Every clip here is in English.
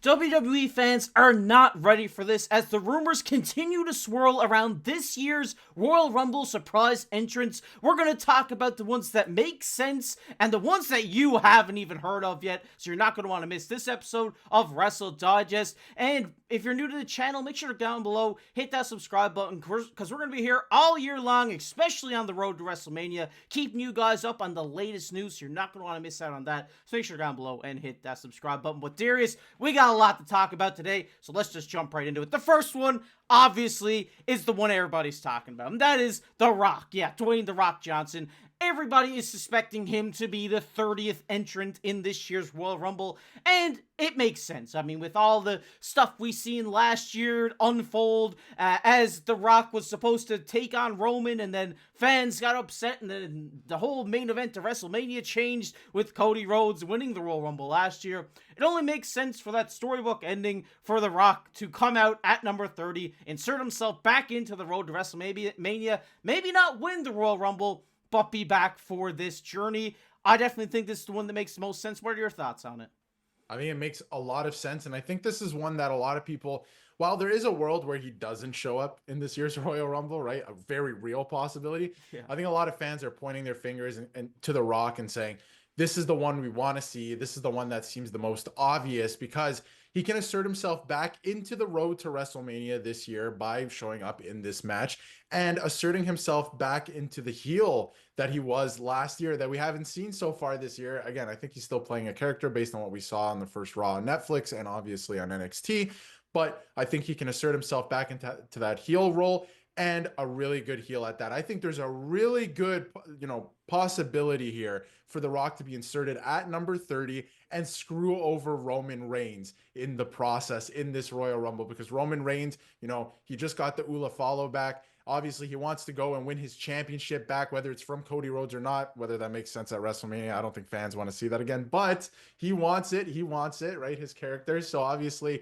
WWE fans are not ready for this as the rumors continue to swirl around this year's Royal Rumble surprise entrants. We're going to talk about the ones that make sense and the ones that you haven't even heard of yet, so you're not going to want to miss this episode of Wrestle Digest. And if you're new to the channel, make sure to down below, hit that subscribe button because we're going to be here all year long, especially on the road to WrestleMania, keeping you guys up on the latest news, so you're not going to want to miss out on that. So make sure down below and hit that subscribe button. But Darius, we got a lot to talk about today, so let's just jump right into it. The first one, obviously, is the one everybody's talking about, and that is The Rock. Yeah, Dwayne "The Rock" Johnson. Everybody is suspecting him to be the 30th entrant in this year's Royal Rumble, and it makes sense. I mean, with all the stuff we seen last year unfold, as The Rock was supposed to take on Roman, and then fans got upset, and then the whole main event of WrestleMania changed with Cody Rhodes winning the Royal Rumble last year. It only makes sense for that storybook ending for The Rock to come out at number 30, insert himself back into the road to WrestleMania, maybe not win the Royal Rumble, but be back for this journey. I definitely think this is the one that makes the most sense. What are your thoughts on it? I think it makes a lot of sense. And I think this is one that a lot of people, while there is a world where he doesn't show up in this year's Royal Rumble, right? A very real possibility. Yeah. I think a lot of fans are pointing their fingers and to The Rock and saying, this is the one we want to see. This is the one that seems the most obvious because he can assert himself back into the road to WrestleMania this year by showing up in this match and asserting himself back into the heel that he was last year that we haven't seen so far this year. Again, I think he's still playing a character based on what we saw on the first Raw on Netflix and obviously on NXT, but I think he can assert himself back into that heel role and a really good heel at that. I think there's a really good, possibility here for The Rock to be inserted at number 30 and screw over Roman Reigns in the process in this Royal Rumble because Roman Reigns, he just got the Ula follow back. Obviously, he wants to go and win his championship back, whether it's from Cody Rhodes or not, whether that makes sense at WrestleMania. I don't think fans want to see that again, but he wants it. He wants it, right? His character. So obviously,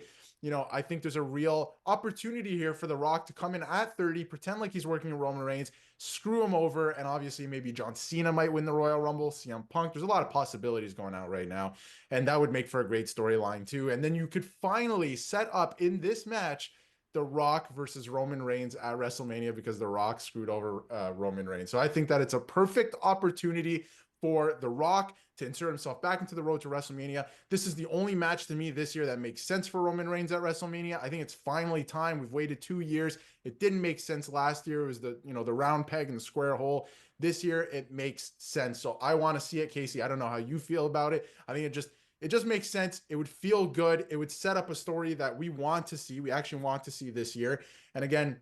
I think there's a real opportunity here for The Rock to come in at 30, pretend like he's working with Roman Reigns, screw him over, and obviously maybe John Cena might win the Royal Rumble, CM Punk. There's a lot of possibilities going out right now, and that would make for a great storyline too. And then you could finally set up in this match The Rock versus Roman Reigns at WrestleMania because The Rock screwed over Roman Reigns. So I think that it's a perfect opportunity for The Rock to insert himself back into the road to WrestleMania. This is the only match to me this year that makes sense for Roman Reigns at WrestleMania. I think it's finally time. We've waited 2 years. It didn't make sense last year. It was the round peg in the square hole. This year, it makes sense. So I want to see it, Casey. I don't know how you feel about it. I think it just makes sense. It would feel good. It would set up a story that we want to see. We actually want to see this year. And again,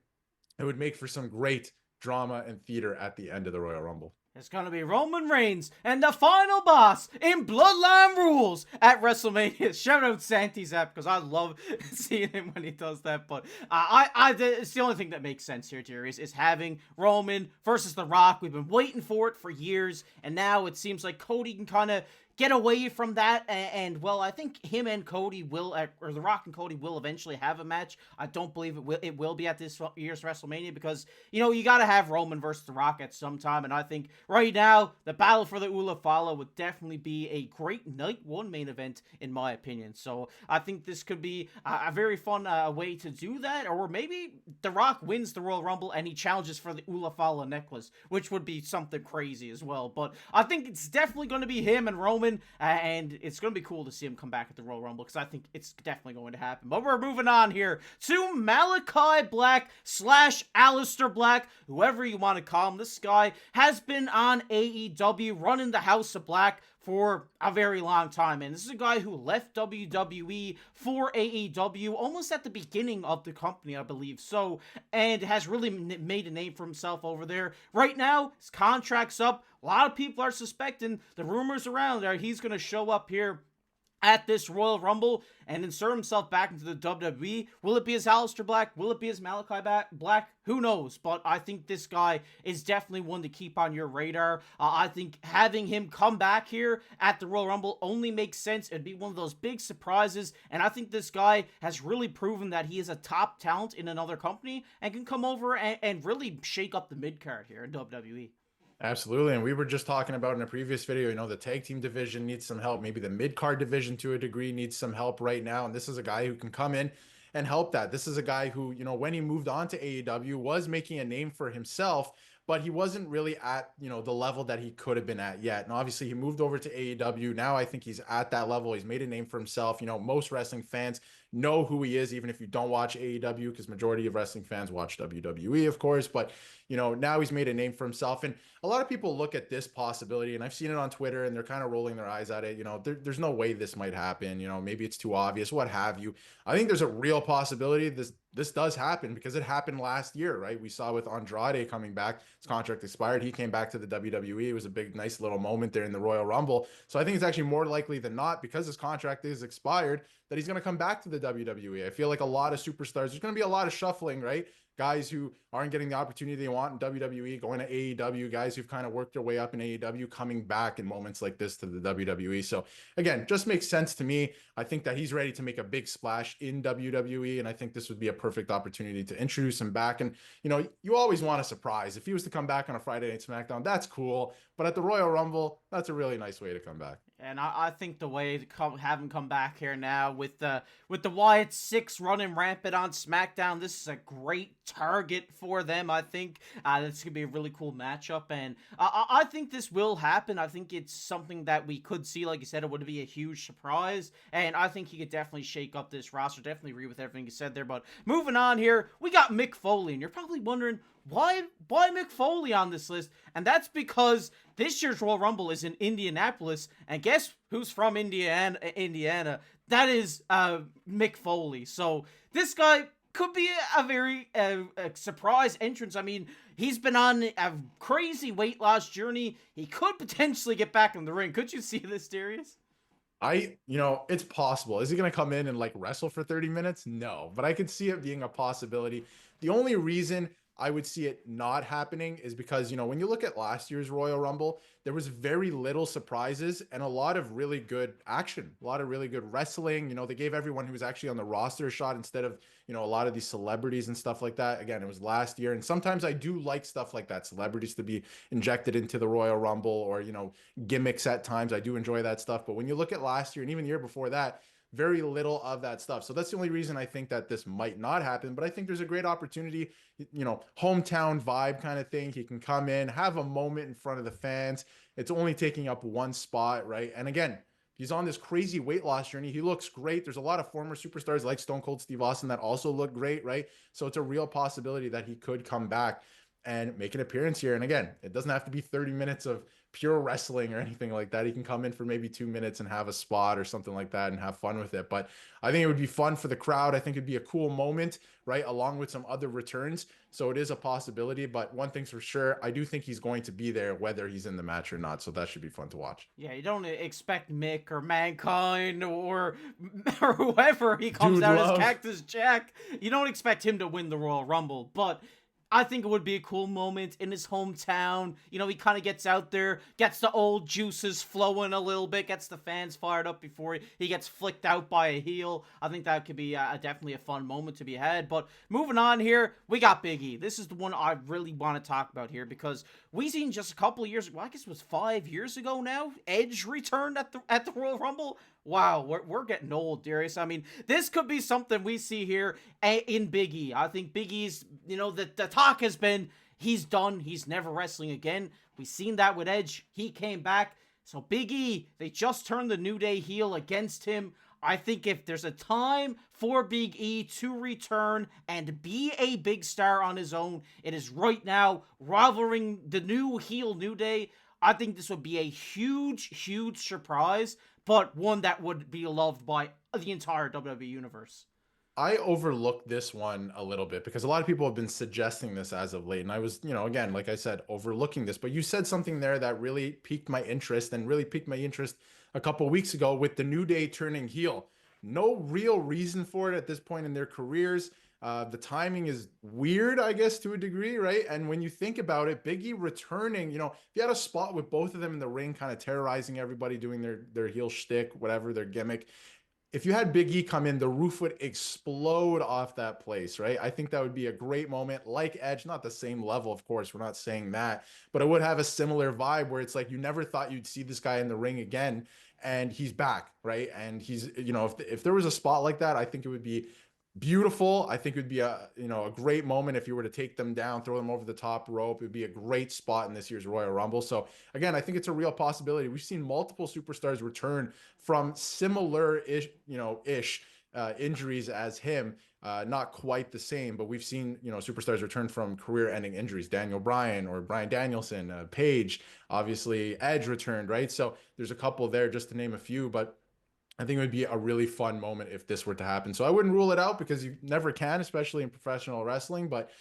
it would make for some great drama and theater at the end of the Royal Rumble. It's going to be Roman Reigns and the final boss in Bloodline Rules at WrestleMania. Shout out Santi's app because I love seeing him when he does that. But it's the only thing that makes sense here, Darius, is having Roman versus The Rock. We've been waiting for it for years, and now it seems like Cody can kind of get away from that, and well, I think him and Cody will, or The Rock and Cody will eventually have a match. I don't believe it will be at this year's WrestleMania because, you got to have Roman versus The Rock at some time, and I think right now, the battle for the Ula Fala would definitely be a great night one main event, in my opinion. So I think this could be a very fun way to do that, or maybe The Rock wins the Royal Rumble and he challenges for the Ula Fala necklace, which would be something crazy as well. But I think it's definitely going to be him and Roman, and it's going to be cool to see him come back at the Royal Rumble because I think it's definitely going to happen. But we're moving on here to Malachi Black / Aleister Black, whoever you want to call him. This guy has been on AEW running the House of Black for a very long time, and this is a guy who left WWE for AEW almost at the beginning of the company, I believe, and has really made a name for himself over there. Right now, his contract's up. A lot of people are suspecting, the rumors around are he's going to show up here at this Royal Rumble and insert himself back into the WWE. Will it be as Aleister Black? Will it be as Malachi Black? Who knows? But I think this guy is definitely one to keep on your radar. I think having him come back here at the Royal Rumble only makes sense. It'd be one of those big surprises. And I think this guy has really proven that he is a top talent in another company and can come over and really shake up the mid-card here in WWE. Absolutely. And we were just talking about in a previous video, the tag team division needs some help. Maybe the mid card division to a degree needs some help right now. And this is a guy who can come in and help that. This is a guy who, when he moved on to AEW was making a name for himself, but he wasn't really at, the level that he could have been at yet. And obviously he moved over to AEW. Now I think he's at that level. He's made a name for himself. Most wrestling fans know who he is, even if you don't watch AEW, because majority of wrestling fans watch WWE, of course. But, now he's made a name for himself. And a lot of people look at this possibility, and I've seen it on Twitter, and they're kind of rolling their eyes at it. There's no way this might happen. Maybe it's too obvious, what have you. I think there's a real possibility this does happen, because it happened last year, right? We saw with Andrade coming back, his contract expired. He came back to the WWE. It was a big, nice little moment there in the Royal Rumble. So I think it's actually more likely than not, because his contract is expired, that he's going to come back to the WWE. I feel like a lot of superstars, there's going to be a lot of shuffling, right? Guys who aren't getting the opportunity they want in WWE, going to AEW, guys who've kind of worked their way up in AEW, coming back in moments like this to the WWE. So again, just makes sense to me. I think that he's ready to make a big splash in WWE, and I think this would be a perfect opportunity to introduce him back. And, you always want a surprise. If he was to come back on a Friday Night SmackDown, that's cool. But at the Royal Rumble, that's a really nice way to come back. And I think the way to have him come back here now with the Wyatt Six running rampant on SmackDown, this is a great target for them. I think this could be a really cool matchup, and I think this will happen. I think it's something that we could see. Like you said, it would be a huge surprise, and I think he could definitely shake up this roster. Definitely agree with everything you said there. But moving on here, we got Mick Foley, and you're probably wondering, why Mick Foley on this list? And that's because this year's Royal Rumble is in Indianapolis, and guess who's from Indiana? That is Mick Foley. So this guy could be a very surprise entrance. I mean, he's been on a crazy weight loss journey. He could potentially get back in the ring. Could you see this, Darius? It's possible. Is he going to come in and wrestle for 30 minutes? No, but I could see it being a possibility. The only reason I would see it not happening is because, when you look at last year's Royal Rumble, there was very little surprises and a lot of really good action, a lot of really good wrestling. They gave everyone who was actually on the roster a shot instead of, a lot of these celebrities and stuff like that. Again, it was last year. And sometimes I do like stuff like that, celebrities to be injected into the Royal Rumble, or, gimmicks at times. I do enjoy that stuff. But when you look at last year and even the year before that, very little of that stuff. So that's the only reason I think that this might not happen. But I think there's a great opportunity, hometown vibe kind of thing. He can come in, have a moment in front of the fans. It's only taking up one spot, right? And again, he's on this crazy weight loss journey. He looks great. There's a lot of former superstars like Stone Cold Steve Austin that also look great, right? So it's a real possibility that he could come back and make an appearance here. And again, it doesn't have to be 30 minutes of pure wrestling or anything like that. He can come in for maybe 2 minutes and have a spot or something like that and have fun with it. But I think it would be fun for the crowd. I think it'd be a cool moment, right? Along with some other returns. So it is a possibility, but one thing's for sure, I do think he's going to be there whether he's in the match or not. So that should be fun to watch. Yeah, you don't expect Mick or Mankind or whoever he comes Dude out Love. as Cactus Jack. You don't expect him to win the Royal Rumble, but I think it would be a cool moment in his hometown. He kind of gets out there, gets the old juices flowing a little bit, gets the fans fired up before he gets flicked out by a heel. I think that could be definitely a fun moment to be had. But moving on here, we got Big E. This is the one I really want to talk about here, because we seen just a couple of years ago, I guess it was 5 years ago now, Edge returned at the Royal Rumble. Wow, we're getting old, Darius. I mean, this could be something we see here in Big E. I think Big E's, the talk has been he's done. He's never wrestling again. We've seen that with Edge. He came back. So Big E, they just turned the New Day heel against him. I think if there's a time for Big E to return and be a big star on his own, it is right now, rivaling the new heel New Day. I think this would be a huge, huge surprise, but one that would be loved by the entire WWE universe. I overlooked this one a little bit because a lot of people have been suggesting this as of late. And I was, again, like I said, overlooking this. But you said something there that really piqued my interest a couple of weeks ago with the New Day turning heel. No real reason for it at this point in their careers. The timing is weird, I guess, to a degree, right? And when you think about it, Big E returning, if you had a spot with both of them in the ring, kind of terrorizing everybody, doing their heel shtick, whatever, their gimmick, if you had Big E come in, the roof would explode off that place, right? I think that would be a great moment, like Edge, not the same level, of course, we're not saying that, but it would have a similar vibe where it's like you never thought you'd see this guy in the ring again, and he's back, right? And he's, if there was a spot like that, I think it would be beautiful. I think it would be a great moment if you were to take them down, throw them over the top rope. It would be a great spot in this year's Royal Rumble. So again, I think it's a real possibility. We've seen multiple superstars return from similar ish injuries as him. Not quite the same, but we've seen superstars return from career-ending injuries. Daniel Bryan or Bryan Danielson, Paige, obviously Edge returned, right? So there's a couple there, just to name a few, but I think it would be a really fun moment if this were to happen. So I wouldn't rule it out because you never can, especially in professional wrestling. But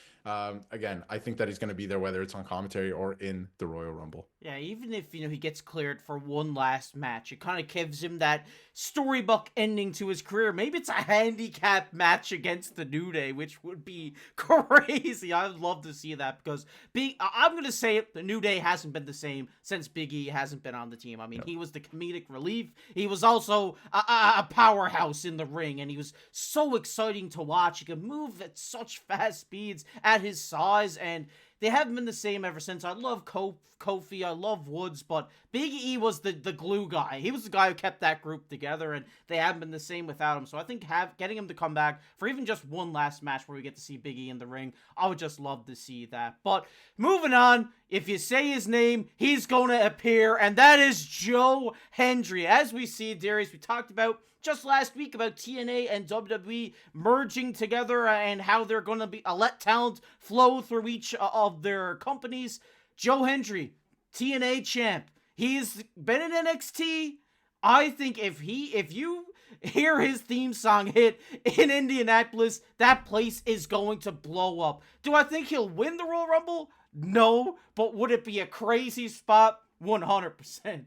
again, I think that he's going to be there, whether it's on commentary or in the Royal Rumble. Yeah, even if, he gets cleared for one last match, it kind of gives him that storybook ending to his career. Maybe it's a handicap match against the New Day, which would be crazy. I'd love to see that because I'm going to say it, the New Day hasn't been the same since Big E hasn't been on the team. I mean, He was the comedic relief. He was also a powerhouse in the ring, and he was so exciting to watch. He could move at such fast speeds at his size, and they haven't been the same ever since. I love Kofi, I love Woods, but Big E was the glue guy. He was the guy who kept that group together, and they haven't been the same without him. So I think getting him to come back for even just one last match where we get to see Big E in the ring, I would just love to see that. But moving on, if you say his name, he's going to appear, and that is Joe Hendry. As we see, Darius, we talked about just last week about TNA and WWE merging together and how they're going to be let talent flow through each of their companies. Joe Hendry, TNA champ. He's been in NXT. I think if you hear his theme song hit in Indianapolis, that place is going to blow up. Do I think he'll win the Royal Rumble? No, but would it be a crazy spot? 100%.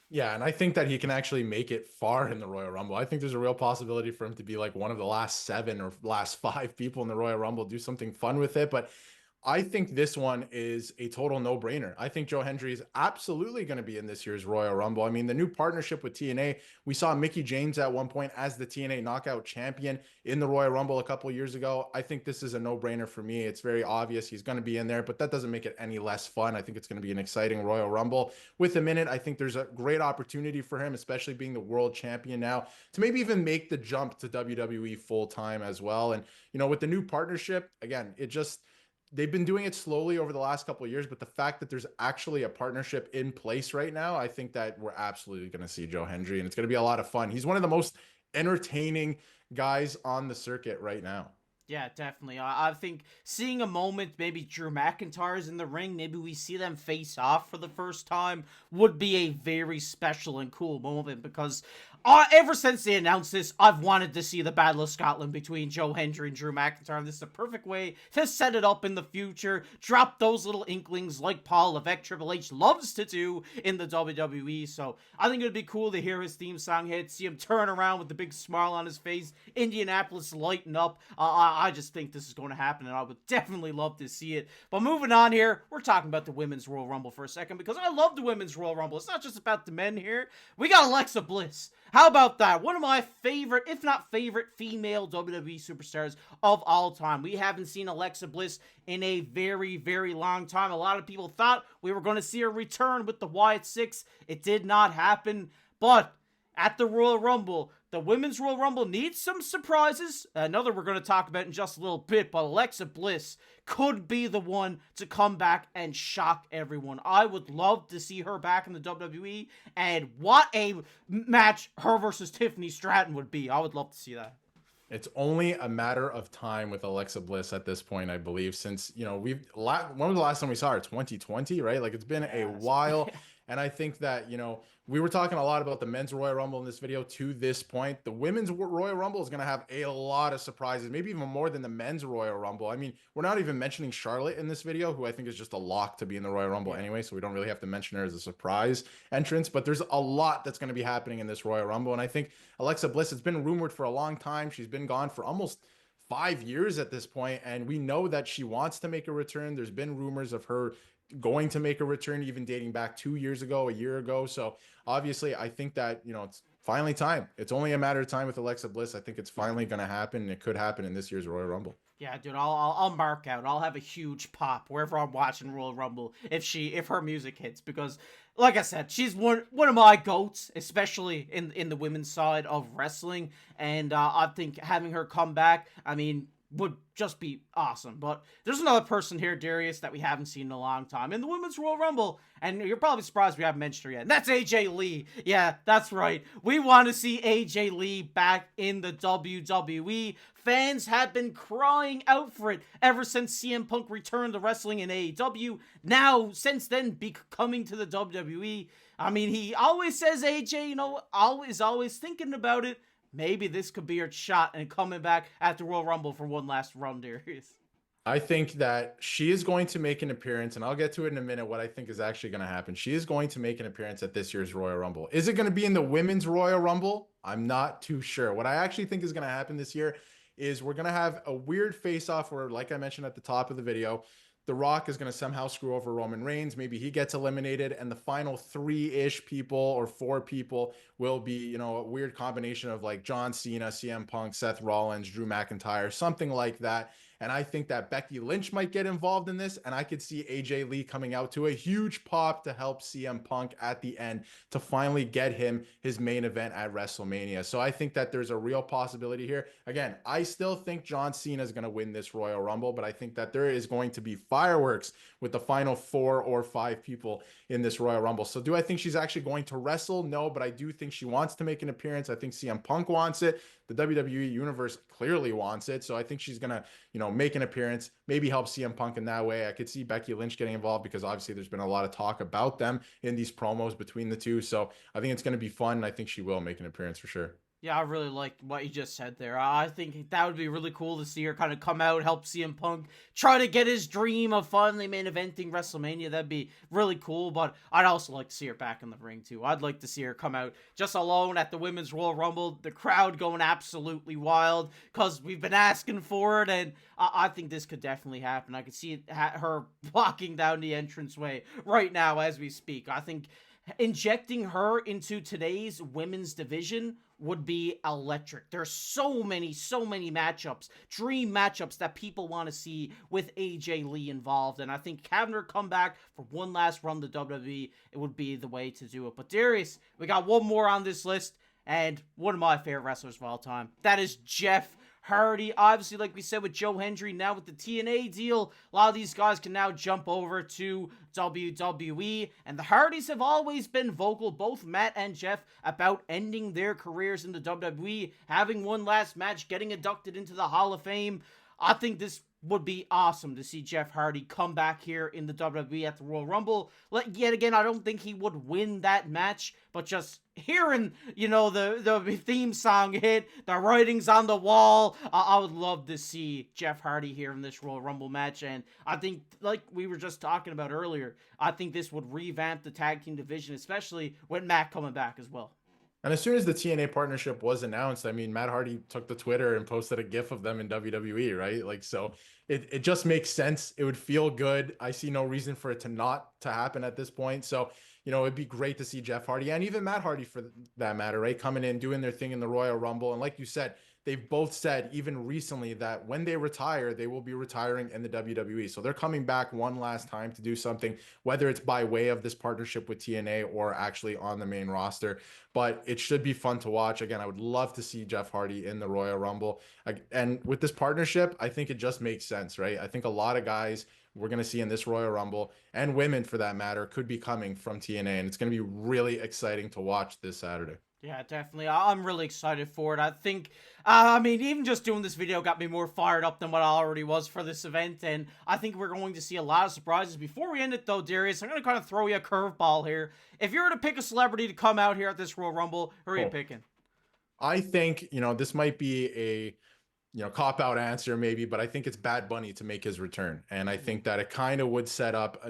Yeah, and I think that he can actually make it far in the Royal Rumble. I think there's a real possibility for him to be like one of the last 7 or last 5 people in the Royal Rumble, do something fun with it. But I think this one is a total no-brainer. I think Joe Hendry is absolutely going to be in this year's Royal Rumble. I mean, the new partnership with TNA, we saw Mickie James at one point as the TNA Knockout Champion in the Royal Rumble a couple years ago. I think this is a no-brainer for me. It's very obvious he's going to be in there, but that doesn't make it any less fun. I think it's going to be an exciting Royal Rumble. With him in it, I think there's a great opportunity for him, especially being the world champion now, to maybe even make the jump to WWE full-time as well. And, with the new partnership, again, they've been doing it slowly over the last couple of years, but the fact that there's actually a partnership in place right now, I think that we're absolutely going to see Joe Hendry, and it's going to be a lot of fun. He's one of the most entertaining guys on the circuit right now. Yeah, definitely. I think seeing a moment, maybe Drew McIntyre's in the ring, maybe we see them face off for the first time, would be a very special and cool moment because ever since they announced this, I've wanted to see the Battle of Scotland between Joe Hendry and Drew McIntyre. This is a perfect way to set it up in the future, drop those little inklings like Paul Levesque, Triple H loves to do in the WWE. So I think it would be cool to hear his theme song hit, see him turn around with the big smile on his face, Indianapolis lighten up. I just think this is going to happen, and I would definitely love to see it. But moving on here, we're talking about the Women's Royal Rumble for a second, because I love the Women's Royal Rumble. It's not just about the men here. We got Alexa Bliss. How about that? One of my favorite, if not favorite, female WWE superstars of all time. We haven't seen Alexa Bliss in a very, very long time. A lot of people thought we were going to see her return with the Wyatt Six. It did not happen, but at the Royal Rumble, the Women's Royal Rumble needs some surprises. Another we're going to talk about in just a little bit, but Alexa Bliss could be the one to come back and shock everyone. I would love to see her back in the WWE, and what a match her versus Tiffany Stratton would be. I would love to see that. It's only a matter of time with Alexa Bliss at this point, I believe, since, when was the last time we saw her? 2020, right? Like, it's been a while. And I think that, we were talking a lot about the men's Royal Rumble in this video to this point. The women's Royal Rumble is going to have a lot of surprises, maybe even more than the men's Royal Rumble. I mean, we're not even mentioning Charlotte in this video, who I think is just a lock to be in the Royal Rumble anyway, so we don't really have to mention her as a surprise entrance. But there's a lot that's going to be happening in this Royal Rumble. And I think Alexa Bliss, it's been rumored for a long time. She's been gone for almost 5 years at this point, and we know that she wants to make a return. There's been rumors of her going to make a return, even dating back 2 years ago, a year ago. So obviously, I think that, it's finally time. It's only a matter of time with Alexa Bliss. I think it's finally going to happen, and it could happen in this year's Royal Rumble. Yeah, dude, I'll mark out. I'll have a huge pop wherever I'm watching Royal Rumble if her music hits, because like I said, she's one of my goats, especially in the women's side of wrestling, and I think having her come back, I mean, would just be awesome. But there's another person here, Darius, that we haven't seen in a long time in the Women's Royal Rumble, and you're probably surprised we haven't mentioned her yet, and that's AJ Lee. Yeah, that's right. We want to see AJ Lee back in the WWE. Fans have been crying out for it ever since CM Punk returned to wrestling in AEW. Now, since then, coming to the WWE. I mean, he always says AJ, always thinking about it. Maybe this could be her shot and coming back at the Royal Rumble for one last run, Darius. I think that she is going to make an appearance, and I'll get to it in a minute, what I think is actually going to happen. She is going to make an appearance at this year's Royal Rumble. Is it going to be in the Women's Royal Rumble? I'm not too sure. What I actually think is going to happen this year is we're going to have a weird face-off where, like I mentioned at the top of the video, The Rock is going to somehow screw over Roman Reigns. Maybe he gets eliminated, and the final 3-ish people or 4 people will be, a weird combination of like John Cena, CM Punk, Seth Rollins, Drew McIntyre, something like that. And I think that Becky Lynch might get involved in this. And I could see AJ Lee coming out to a huge pop to help CM Punk at the end to finally get him his main event at WrestleMania. So I think that there's a real possibility here. Again, I still think John Cena is going to win this Royal Rumble, but I think that there is going to be fireworks with the final 4 or 5 people in this Royal Rumble. So do I think she's actually going to wrestle? No, but I do think she wants to make an appearance. I think CM Punk wants it. The WWE universe clearly wants it. So I think she's going to, make an appearance, maybe help CM Punk in that way. I could see Becky Lynch getting involved because obviously there's been a lot of talk about them in these promos between the two. So I think it's going to be fun. And I think she will make an appearance for sure. Yeah, I really like what you just said there. I think that would be really cool to see her kind of come out, help CM Punk try to get his dream of finally main eventing WrestleMania. That'd be really cool, but I'd also like to see her back in the ring too. I'd like to see her come out just alone at the Women's Royal Rumble, the crowd going absolutely wild because we've been asking for it, and I think this could definitely happen. I could see her walking down the entranceway right now as we speak. I think injecting her into today's women's division would be electric. There's so many matchups, dream matchups that people want to see with AJ Lee involved, and I think having her come back for one last run to WWE, it would be the way to do it. But Darius, we got one more on this list, and one of my favorite wrestlers of all time. That is Jeff Hardy. Obviously, like we said with Joe Hendry, now with the TNA deal, a lot of these guys can now jump over to WWE, and the Hardys have always been vocal, both Matt and Jeff, about ending their careers in the WWE, having one last match, getting inducted into the Hall of Fame. I think this would be awesome to see Jeff Hardy come back here in the WWE at the Royal Rumble. Yet again, I don't think he would win that match, but just hearing, the theme song hit, the writings on the wall, I would love to see Jeff Hardy here in this Royal Rumble match. And I think, like we were just talking about earlier, I think this would revamp the tag team division, especially with Matt coming back as well. And as soon as the TNA partnership was announced, I mean, Matt Hardy took to Twitter and posted a GIF of them in WWE, right? Like, so it just makes sense. It would feel good. I see no reason for it to happen at this point. So, it'd be great to see Jeff Hardy and even Matt Hardy for that matter, right? Coming in, doing their thing in the Royal Rumble. And like you said, they've both said even recently that when they retire, they will be retiring in the WWE. So they're coming back one last time to do something, whether it's by way of this partnership with TNA or actually on the main roster. But it should be fun to watch. Again, I would love to see Jeff Hardy in the Royal Rumble. And with this partnership, I think it just makes sense, right? I think a lot of guys we're going to see in this Royal Rumble, and women for that matter, could be coming from TNA. And it's going to be really exciting to watch this Saturday. Yeah, definitely. I'm really excited for it. I think, even just doing this video got me more fired up than what I already was for this event. And I think we're going to see a lot of surprises. Before we end it, though, Darius, I'm going to kind of throw you a curveball here. If you were to pick a celebrity to come out here at this Royal Rumble, who are you picking? I think, this might be a cop-out answer maybe, but I think it's Bad Bunny to make his return. And I think that it kind of would set up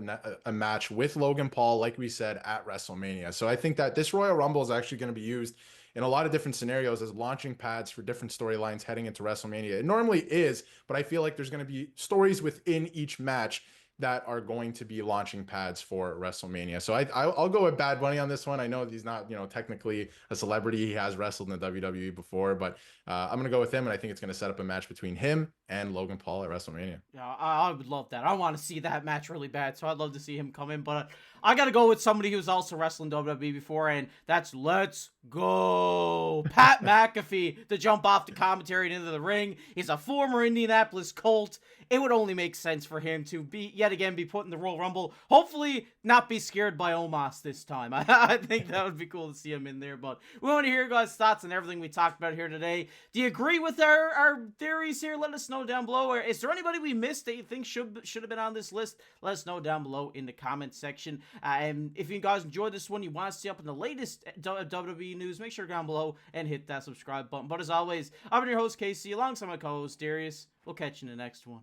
a match with Logan Paul, like we said, at WrestleMania. So I think that this Royal Rumble is actually going to be used in a lot of different scenarios as launching pads for different storylines heading into WrestleMania. It normally is, but I feel like there's going to be stories within each match that are going to be launching pads for WrestleMania. So I'll go with Bad Bunny on this one. I know he's not, technically a celebrity. He has wrestled in the WWE before, but I'm going to go with him, and I think it's going to set up a match between him and Logan Paul at WrestleMania. Yeah, I would love that. I want to see that match really bad, so I'd love to see him come in. But I got to go with somebody who's also wrestled in WWE before, and that's Let's Go Pat McAfee to jump off the commentary and into the ring. He's a former Indianapolis Colt. It would only make sense for him to yet again be put in the Royal Rumble. Hopefully not be scared by Omos this time. I think that would be cool to see him in there. But we want to hear your guys' thoughts on everything we talked about here today. Do you agree with our theories here? Let us know down below. Or is there anybody we missed that you think should have been on this list? Let us know down below in the comments section. And if you guys enjoyed this one, you want to see up in the latest WWE news, make sure down below and hit that subscribe button. But as always, I've been your host, Casey, alongside my co-host, Darius. We'll catch you in the next one.